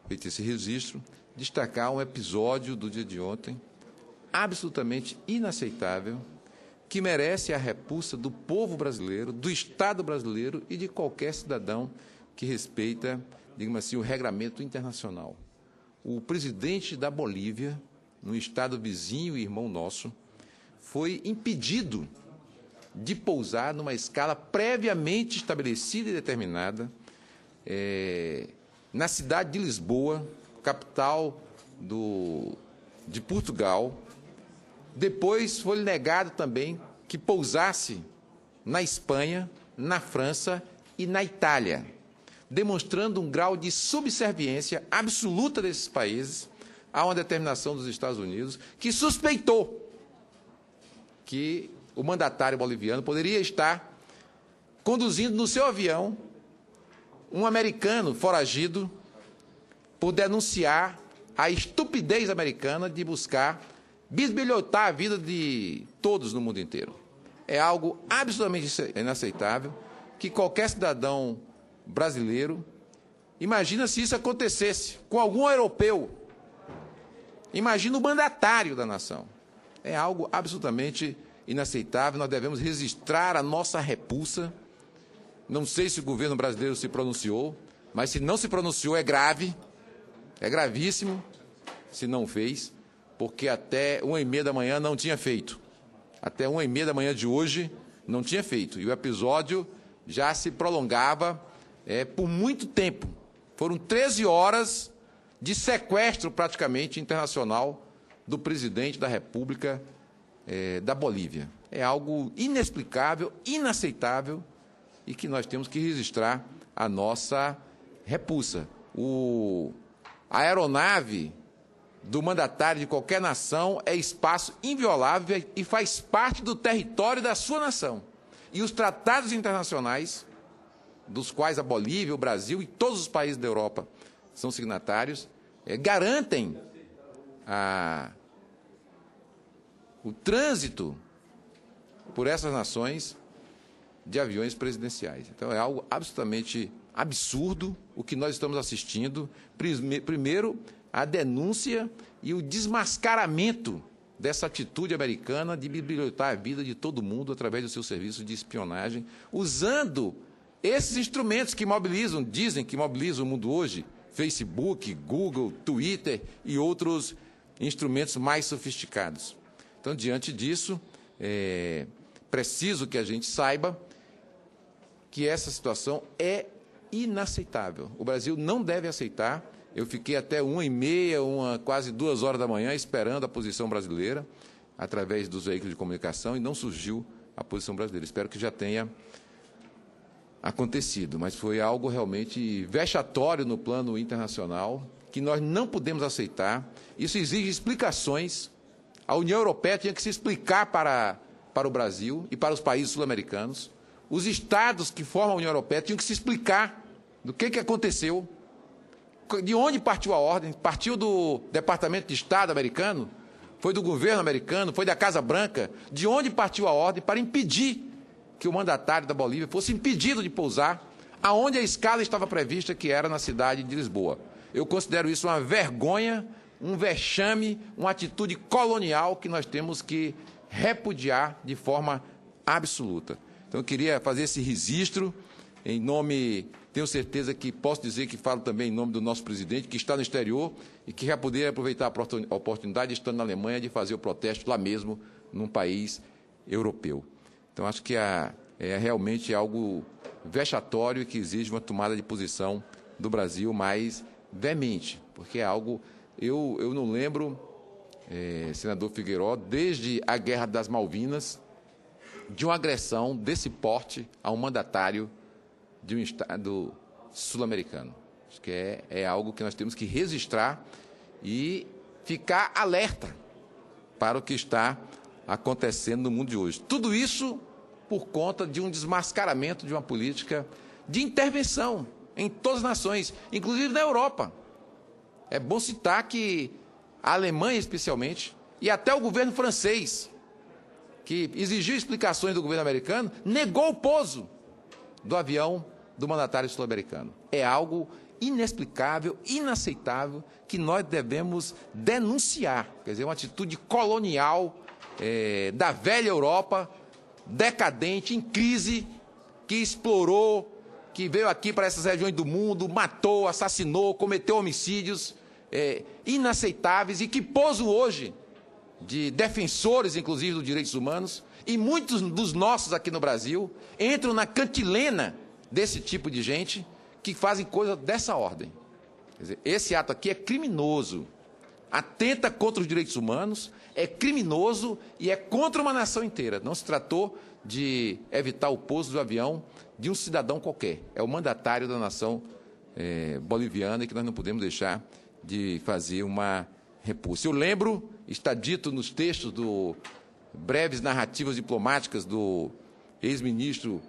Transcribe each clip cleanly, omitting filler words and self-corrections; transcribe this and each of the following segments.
feito esse registro, destacar um episódio do dia de ontem, absolutamente inaceitável, que merece a repulsa do povo brasileiro, do Estado brasileiro e de qualquer cidadão que respeita, digamos assim, o regramento internacional. O presidente da Bolívia, num estado vizinho e irmão nosso, foi impedido de pousar numa escala previamente estabelecida e determinada na cidade de Lisboa, capital de Portugal. Depois foi negado também que pousasse na Espanha, na França e na Itália, demonstrando um grau de subserviência absoluta desses países a uma determinação dos Estados Unidos, que suspeitou que o mandatário boliviano poderia estar conduzindo no seu avião um americano foragido por denunciar a estupidez americana de buscar bisbilhotar a vida de todos no mundo inteiro. É algo absolutamente inaceitável que qualquer cidadão brasileiro, imagina se isso acontecesse com algum europeu, imagina o mandatário da nação. É algo absolutamente inaceitável, nós devemos registrar a nossa repulsa. Não sei se o governo brasileiro se pronunciou, mas se não se pronunciou é grave, é gravíssimo se não fez, porque até 1h30 da manhã não tinha feito. Até 1h30 da manhã de hoje não tinha feito. E o episódio já se prolongava por muito tempo. Foram 13 horas de sequestro praticamente internacional do presidente da República da Bolívia. É algo inexplicável, inaceitável e que nós temos que registrar a nossa repulsa. A aeronave do mandatário de qualquer nação é espaço inviolável e faz parte do território da sua nação. E os tratados internacionais, dos quais a Bolívia, o Brasil e todos os países da Europa são signatários, garantem o trânsito por essas nações de aviões presidenciais. Então, é algo absolutamente absurdo o que nós estamos assistindo. Primeiro, a denúncia e o desmascaramento dessa atitude americana de bibliotar a vida de todo mundo através do seu serviço de espionagem, usando esses instrumentos que mobilizam, dizem que mobilizam o mundo hoje, Facebook, Google, Twitter e outros instrumentos mais sofisticados. Então, diante disso, é preciso que a gente saiba que essa situação é inaceitável. O Brasil não deve aceitar. Eu fiquei até 1h30, quase 2 horas da manhã, esperando a posição brasileira, através dos veículos de comunicação, e não surgiu a posição brasileira. Espero que já tenha acontecido, mas foi algo realmente vexatório no plano internacional, que nós não podemos aceitar. Isso exige explicações. A União Europeia tinha que se explicar para o Brasil e para os países sul-americanos. Os estados que formam a União Europeia tinham que se explicar do que aconteceu, de onde partiu a ordem. Partiu do Departamento de Estado americano? Foi do governo americano? Foi da Casa Branca? De onde partiu a ordem para impedir que o mandatário da Bolívia fosse impedido de pousar aonde a escala estava prevista, que era na cidade de Lisboa? Eu considero isso uma vergonha, um vexame, uma atitude colonial que nós temos que repudiar de forma absoluta. Então, eu queria fazer esse registro em nome, tenho certeza que posso dizer que falo também em nome do nosso presidente, que está no exterior e que já poderia aproveitar a oportunidade, estando na Alemanha, de fazer o protesto lá mesmo, num país europeu. Então, acho que é realmente algo vexatório e que exige uma tomada de posição do Brasil mais veemente, porque é algo... Eu não lembro, senador Figueiró, desde a Guerra das Malvinas, de uma agressão desse porte a um mandatário de um Estado sul-americano. Acho que é algo que nós temos que registrar e ficar alerta para o que está acontecendo no mundo de hoje. Tudo isso por conta de um desmascaramento de uma política de intervenção em todas as nações, inclusive na Europa. É bom citar que a Alemanha, especialmente, e até o governo francês, que exigiu explicações do governo americano, negou o pouso do avião do mandatário sul-americano. É algo inexplicável, inaceitável, que nós devemos denunciar. Quer dizer, uma atitude colonial da velha Europa, decadente, em crise, que explorou, que veio aqui para essas regiões do mundo, matou, assassinou, cometeu homicídios inaceitáveis e que posam hoje de defensores, inclusive, dos direitos humanos, e muitos dos nossos aqui no Brasil entram na cantilena desse tipo de gente que fazem coisa dessa ordem. Quer dizer, esse ato aqui é criminoso, atenta contra os direitos humanos, é criminoso e é contra uma nação inteira. Não se tratou de evitar o pouso do avião de um cidadão qualquer, é o mandatário da nação boliviana, e que nós não podemos deixar de fazer uma repulsa. Eu lembro, está dito nos textos do breves narrativas diplomáticas do ex-ministro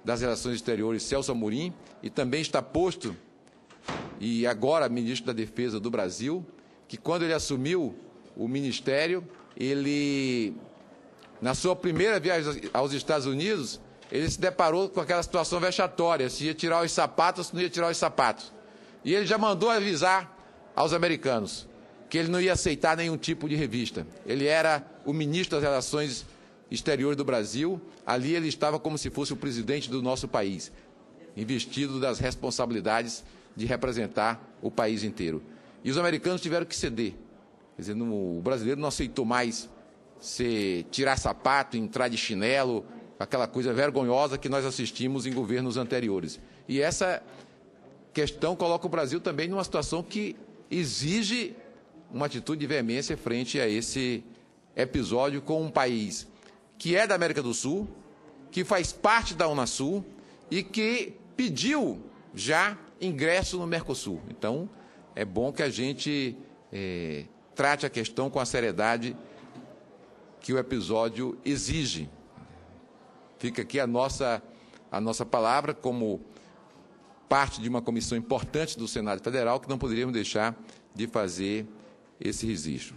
das Relações Exteriores, Celso Amorim, e também está posto, e agora ministro da Defesa do Brasil, que quando ele assumiu o ministério, ele, na sua primeira viagem aos Estados Unidos, ele se deparou com aquela situação vexatória, se ia tirar os sapatos, se não ia tirar os sapatos. E ele já mandou avisar aos americanos que ele não ia aceitar nenhum tipo de revista. Ele era o ministro das Relações Exteriores do Brasil, ali ele estava como se fosse o presidente do nosso país, investido das responsabilidades de representar o país inteiro. E os americanos tiveram que ceder. Quer dizer, o brasileiro não aceitou mais tirar sapato, entrar de chinelo, aquela coisa vergonhosa que nós assistimos em governos anteriores. E essa questão coloca o Brasil também numa situação que exige uma atitude de veemência frente a esse episódio com um país que é da América do Sul, que faz parte da Unasul e que pediu já ingresso no Mercosul. Então, é bom que a gente trate a questão com a seriedade que o episódio exige. Fica aqui a nossa palavra como parte de uma comissão importante do Senado Federal, que não poderíamos deixar de fazer esse registro.